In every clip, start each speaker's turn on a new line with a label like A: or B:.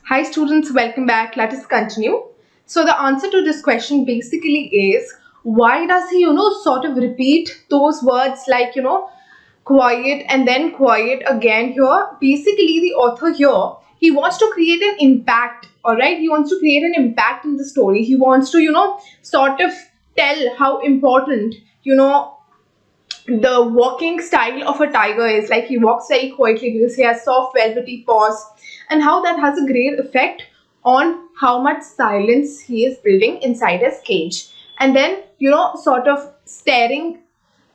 A: Hi students, welcome back. Let us continue. So the answer to this question basically is, why does he, sort of repeat those words like, quiet and then quiet again here? Basically, the author here, he wants to create an impact, all right? He wants to create an impact in the story. He wants to, sort of tell how important, the walking style of a tiger is. Like, he walks very quietly because he has soft velvety paws, and how that has a great effect on how much silence he is building inside his cage. And then, sort of staring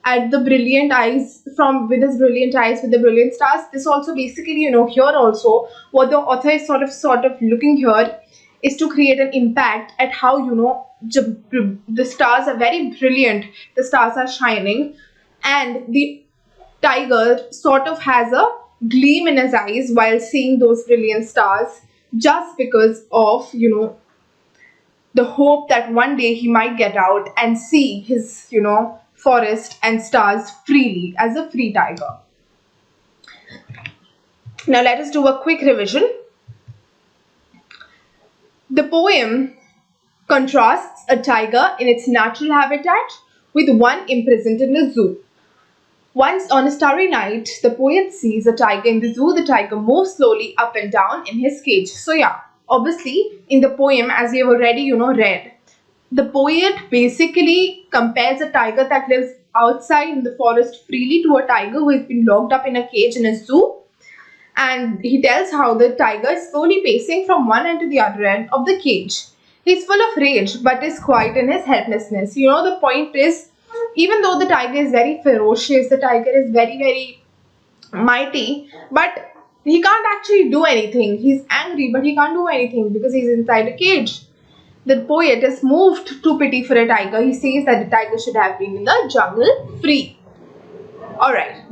A: at the brilliant eyes from with his brilliant eyes with the brilliant stars. This also basically, here also what the author is sort of looking here is to create an impact at how, the stars are very brilliant, the stars are shining, and the tiger sort of has a gleam in his eyes while seeing those brilliant stars, just because of, the hope that one day he might get out and see his, forest and stars freely as a free tiger. Now let us do a quick revision. The poem contrasts a tiger in its natural habitat with one imprisoned in a zoo. Once on a starry night, the poet sees a tiger in the zoo. The tiger moves slowly up and down in his cage. So yeah, obviously in the poem, as we have already, read, the poet basically compares a tiger that lives outside in the forest freely to a tiger who has been locked up in a cage in a zoo. And he tells how the tiger is slowly pacing from one end to the other end of the cage. He's full of rage, but is quiet in his helplessness. The point is, even though the tiger is very ferocious, the tiger is very, very mighty, but he can't actually do anything. He's angry, but he can't do anything because he's inside a cage. The poet is moved to pity for a tiger. He says that the tiger should have been in the jungle free. Alright.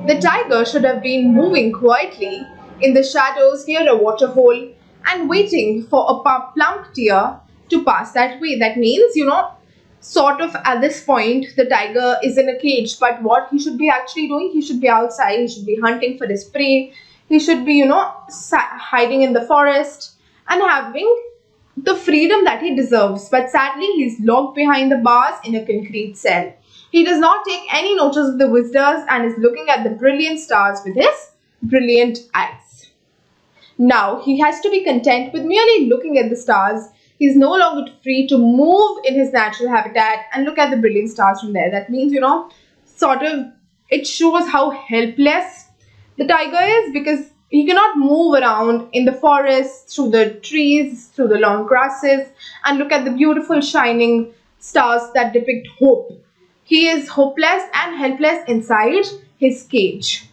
A: The tiger should have been moving quietly in the shadows near a waterhole and waiting for a plump deer to pass that way. That means, sort of at this point, the tiger is in a cage, but what he should be actually doing, he should be outside, he should be hunting for his prey, he should be, hiding in the forest and having the freedom that he deserves. But sadly, he's locked behind the bars in a concrete cell. He does not take any notice of the visitors and is looking at the brilliant stars with his brilliant eyes. Now, he has to be content with merely looking at the stars. He's no longer free to move in his natural habitat and look at the brilliant stars from there. That means, sort of, it shows how helpless the tiger is, because he cannot move around in the forest, through the trees, through the long grasses, and look at the beautiful shining stars that depict hope. He is hopeless and helpless inside his cage.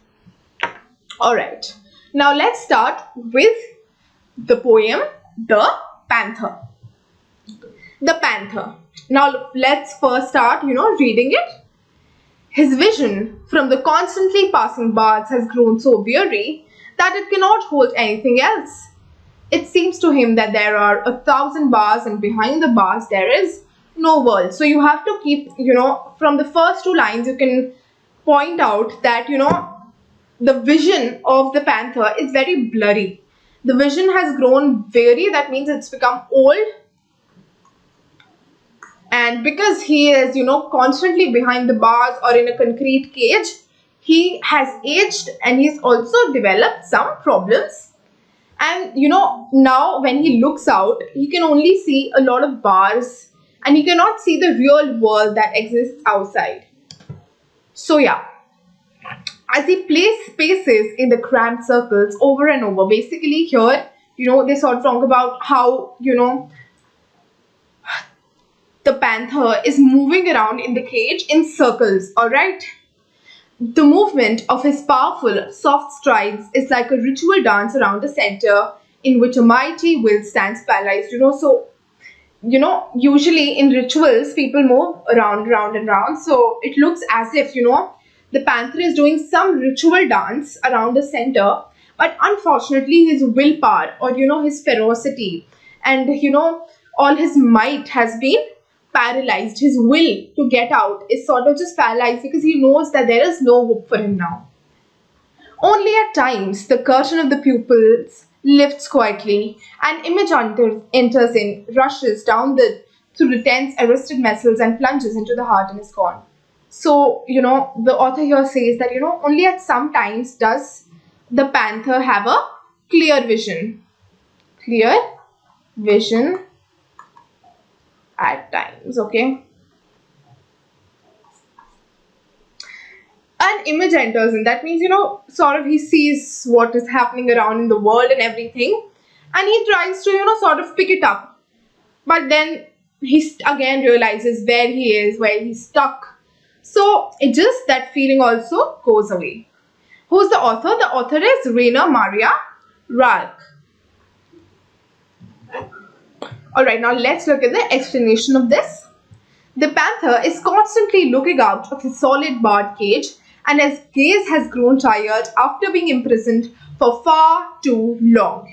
A: Alright, now let's start with the poem, The Panther. The Panther. Now let's first start, reading it. His vision from the constantly passing bars has grown so weary that it cannot hold anything else. It seems to him that there are 1,000 bars, and behind the bars there is no world. So you have to keep, from the first two lines, you can point out that, the vision of the panther is very blurry. The vision has grown weary. That means it's become old. And because he is, constantly behind the bars or in a concrete cage, he has aged and he's also developed some problems. And, now when he looks out, he can only see a lot of bars and he cannot see the real world that exists outside. So yeah, as he paces in the cramped circles over and over, basically here, they sort of talk about how, the panther is moving around in the cage in circles, alright? The movement of his powerful, soft strides is like a ritual dance around a center in which a mighty will stands paralyzed. So, usually in rituals, people move around, round and round. So it looks as if, the panther is doing some ritual dance around the center. But unfortunately, his willpower or, his ferocity and, all his might has been paralyzed. His will to get out is sort of just paralyzed because he knows that there is no hope for him now. Only at times the curtain of the pupils lifts quietly, an image enters in, rushes down through the tense, arrested muscles and plunges into the heart and is gone. So, the author here says that, only at some times does the panther have a clear vision. Clear vision at times, okay? An image enters in. That means, sort of he sees what is happening around in the world and everything, and he tries to, sort of pick it up. But then he again realizes where he is, where he's stuck. So it just that feeling also goes away. Who's the author? The author is Rainer Maria Rilke. Alright, now let's look at the explanation of this. The panther is constantly looking out of his solid barred cage, and his gaze has grown tired after being imprisoned for far too long.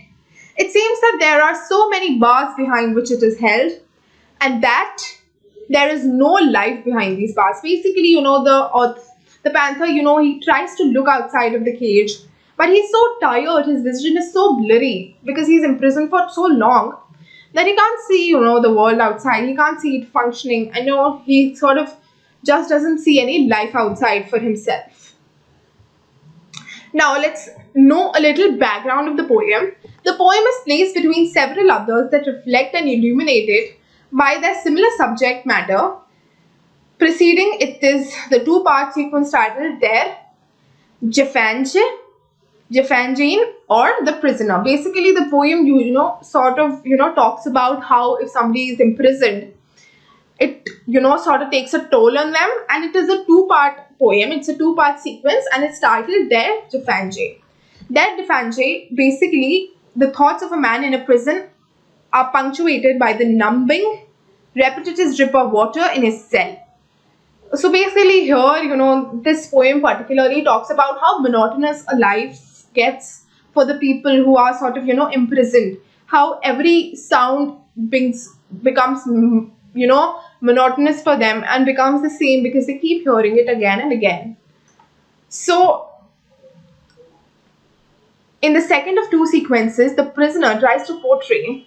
A: It seems that there are so many bars behind which it is held, and that there is no life behind these bars. Basically, the panther, he tries to look outside of the cage, but he's so tired, his vision is so blurry because he's imprisoned for so long that he can't see, the world outside. He can't see it functioning. I know he sort of just doesn't see any life outside for himself. Now let's know a little background of the poem. The poem is placed between several others that reflect and illuminate it by their similar subject matter. Preceding it is the two-part sequence titled Der Gefangene or the prisoner. Basically, the poem, talks about how if somebody is imprisoned, it, sort of takes a toll on them, and it is a two-part poem. It's a two-part sequence, and it's titled Der Gefangene. Der Gefangene, basically, the thoughts of a man in a prison are punctuated by the numbing, repetitive drip of water in his cell. So basically here, this poem particularly talks about how monotonous a life gets for the people who are sort of, imprisoned. How every sound becomes, monotonous for them and becomes the same because they keep hearing it again and again. So in the second of two sequences, the prisoner tries to portray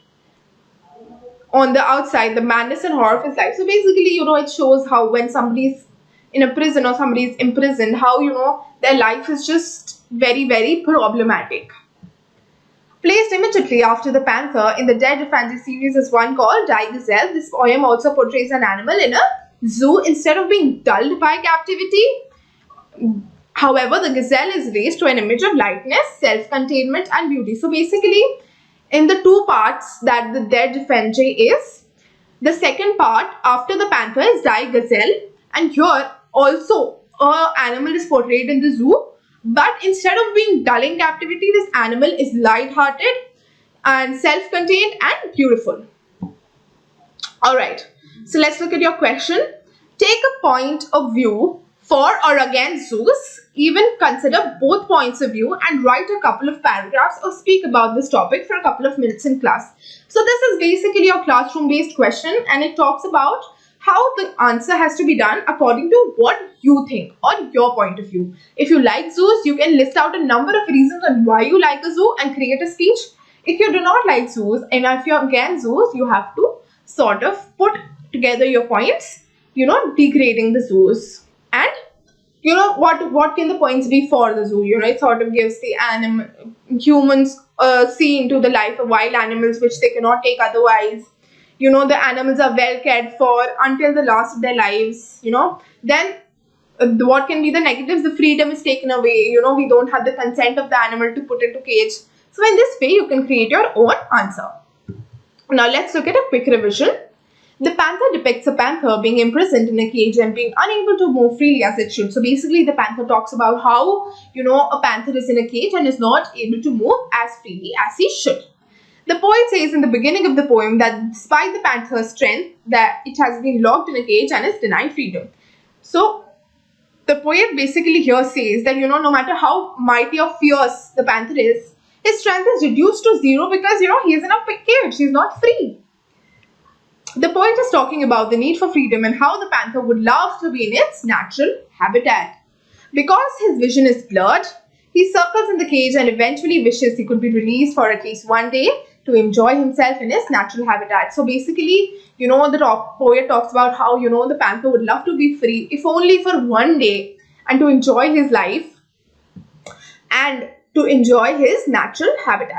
A: on the outside the madness and horror of his life. So basically, it shows how when somebody's in a prison or somebody's imprisoned, how, their life is just very, very problematic. Placed immediately after the panther in the Der Gefangene series is one called Die Gazelle. This poem also portrays an animal in a zoo instead of being dulled by captivity. However, the gazelle is raised to an image of lightness, self-containment and beauty. So basically, in the two parts that the Der Gefangene is, the second part after the panther is Die Gazelle, and here also an animal is portrayed in the zoo, but instead of being dull in captivity, this animal is light-hearted and self-contained and beautiful. Alright, so let's look at your question. Take a point of view for or against zoos. Even consider both points of view and write a couple of paragraphs or speak about this topic for a couple of minutes in class. So this is basically your classroom-based question, and it talks about how the answer has to be done according to what you think or your point of view. If you like zoos, you can list out a number of reasons on why you like a zoo and create a speech. If you do not like zoos and if you're against zoos, you have to sort of put together your points, degrading the zoos. And what can the points be for the zoo? It sort of gives the humans see into the life of wild animals which they cannot take otherwise. The animals are well cared for until the last of their lives. Then what can be the negatives? The freedom is taken away. We don't have the consent of the animal to put into cage. So in this way, you can create your own answer. Now let's look at a quick revision. The panther depicts a panther being imprisoned in a cage and being unable to move freely as it should. So basically, the panther talks about how, a panther is in a cage and is not able to move as freely as he should. The poet says in the beginning of the poem that despite the panther's strength, that it has been locked in a cage and is denied freedom. So the poet basically here says that, no matter how mighty or fierce the panther is, his strength is reduced to zero because, he is in a cage. He is not free. The poet is talking about the need for freedom and how the panther would love to be in its natural habitat. Because his vision is blurred, He circles in the cage and eventually wishes he could be released for at least one day to enjoy himself in his natural habitat. So basically, the poet talks about how, the panther would love to be free, if only for one day, and to enjoy his life and to enjoy his natural habitat.